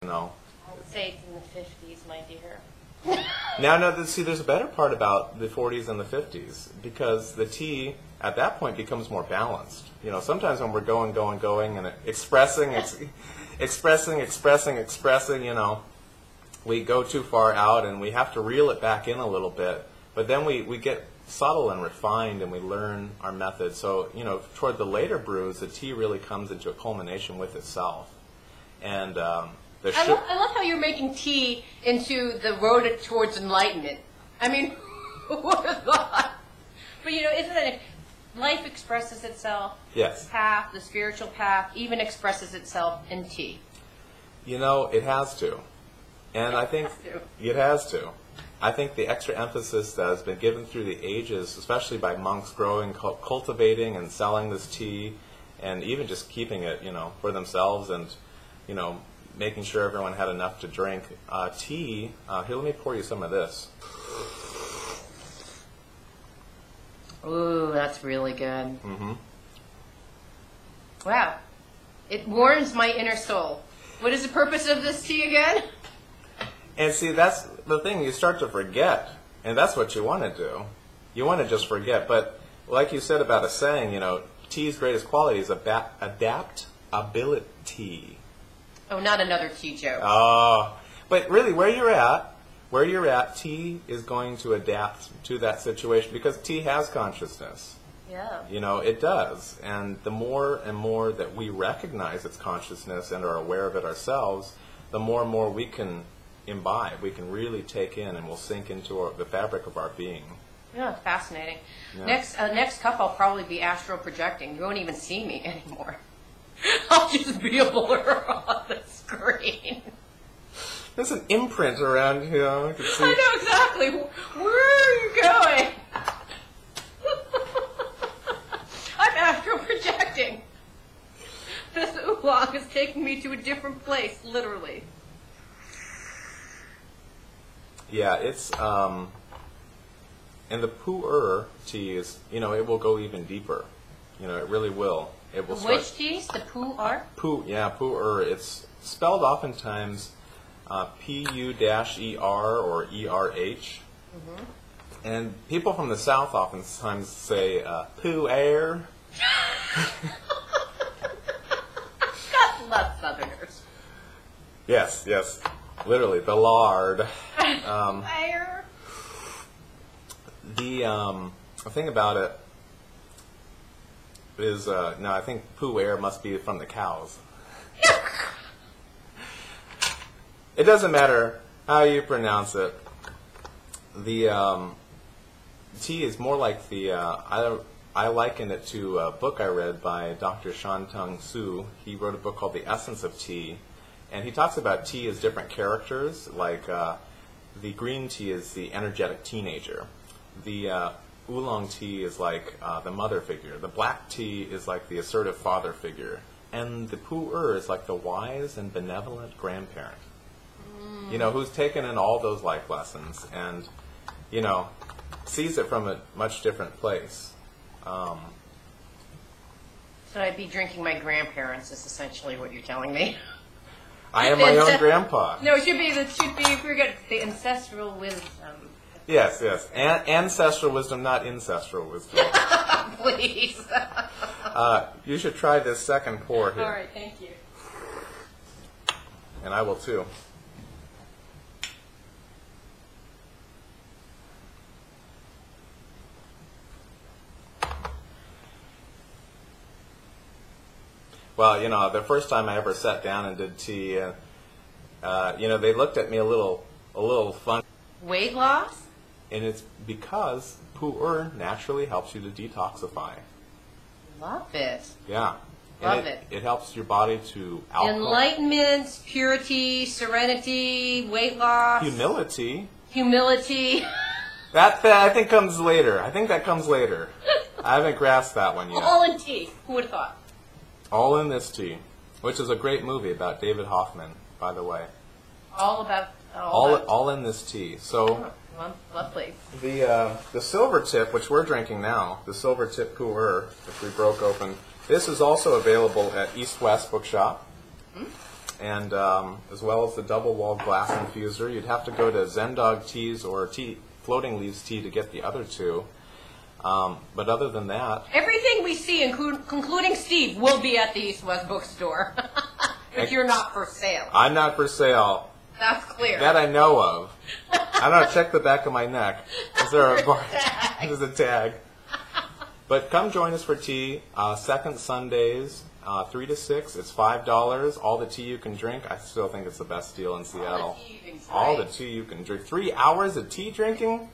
know. I would say it's in the 50s, my dear. Now, no, see, there's a better part about the 40s and the 50s, because the tea at that point becomes more balanced. You know, sometimes when we're going, and expressing, you know, we go too far out and we have to reel it back in a little bit. But then we get subtle and refined and we learn our method. So, you know, toward the later brews, the tea really comes into a culmination with itself. And I love how you're making tea into the road towards enlightenment. I mean, who would have thought? But, you know, isn't it, life expresses itself. Yes. The path, the spiritual path, even expresses itself in tea. You know, it has to. And I think it has to. I think the extra emphasis that has been given through the ages, especially by monks growing, cultivating and selling this tea, and even just keeping it, you know, for themselves and, you know, making sure everyone had enough to drink. Tea, here, let me pour you some of this. Ooh, that's really good. Mm-hmm. Wow. It warms my inner soul. What is the purpose of this tea again? And see, that's the thing, you start to forget, and that's what you want to do. You want to just forget, but like you said about a saying, you know, tea's greatest quality is adaptability. Oh, not another tea joke. But really, where you're at, tea is going to adapt to that situation because tea has consciousness. Yeah. You know, it does. And the more and more that we recognize its consciousness and are aware of it ourselves, the more and more we can imbibe, we can really take in and will sink into the fabric of our being. Yeah, fascinating. Yeah. Next cup I'll probably be astral projecting. You won't even see me anymore. I'll just be a blur on the screen. There's an imprint around here. I can see. I know exactly. Where are you going? I'm astral projecting. This oolong is taking me to a different place, literally. Yeah, it's, and the pu'er tea is, you know, it will go even deeper. You know, it really will. It will Which teas? The pu'er? Pu'er. It's spelled oftentimes P-U-E-R or E-R-H. Mm-hmm. And people from the South oftentimes say pu'er. God love Southerners. Yes. Literally, the lard. The thing about it is, no, I think pu'er must be from the cows. It doesn't matter how you pronounce it. The tea is more like the, I liken it to a book I read by Dr. Shantung Su. He wrote a book called The Essence of Tea. And he talks about tea as different characters, like the green tea is the energetic teenager. The oolong tea is like the mother figure. The black tea is like the assertive father figure. And the pu'er is like the wise and benevolent grandparent. You know, who's taken in all those life lessons and, you know, sees it from a much different place. Should I be drinking my grandparents is essentially what you're telling me. I am my own grandpa. No, it should be forget the ancestral wisdom. Yes. Ancestral wisdom, not incestral wisdom. Please. You should try this second pour here. All right, thank you. And I will too. Well, you know, the first time I ever sat down and did tea, you know, they looked at me a little funny. Weight loss? And it's because pu'er naturally helps you to detoxify. Love it. Yeah. Love it. It helps your body to alcohol. Enlightenment, purity, serenity, weight loss. Humility. That I think comes later. I think that comes later. I haven't grasped that one yet. All in tea. Who would have thought? All in This Tea, which is a great movie about David Hoffman, by the way. All in This Tea. So, lovely. The silver tip, which we're drinking now, the silver tip pu'er, which we broke open, this is also available at East West Bookshop. and as well as the double-walled glass infuser. You'd have to go to Zendog Teas or Floating Leaves Tea to get the other two. But other than that... Everything we see, including Steve, will be at the East West Bookstore. But you're not for sale. I'm not for sale. That's clear. That I know of. I don't know, check the back of my neck. Is there there's a tag. But come join us for tea. Second Sundays, 3 to 6. It's $5. All the tea you can drink. I still think it's the best deal in Seattle. All the tea you can drink. All the tea you can drink. 3 hours of tea drinking?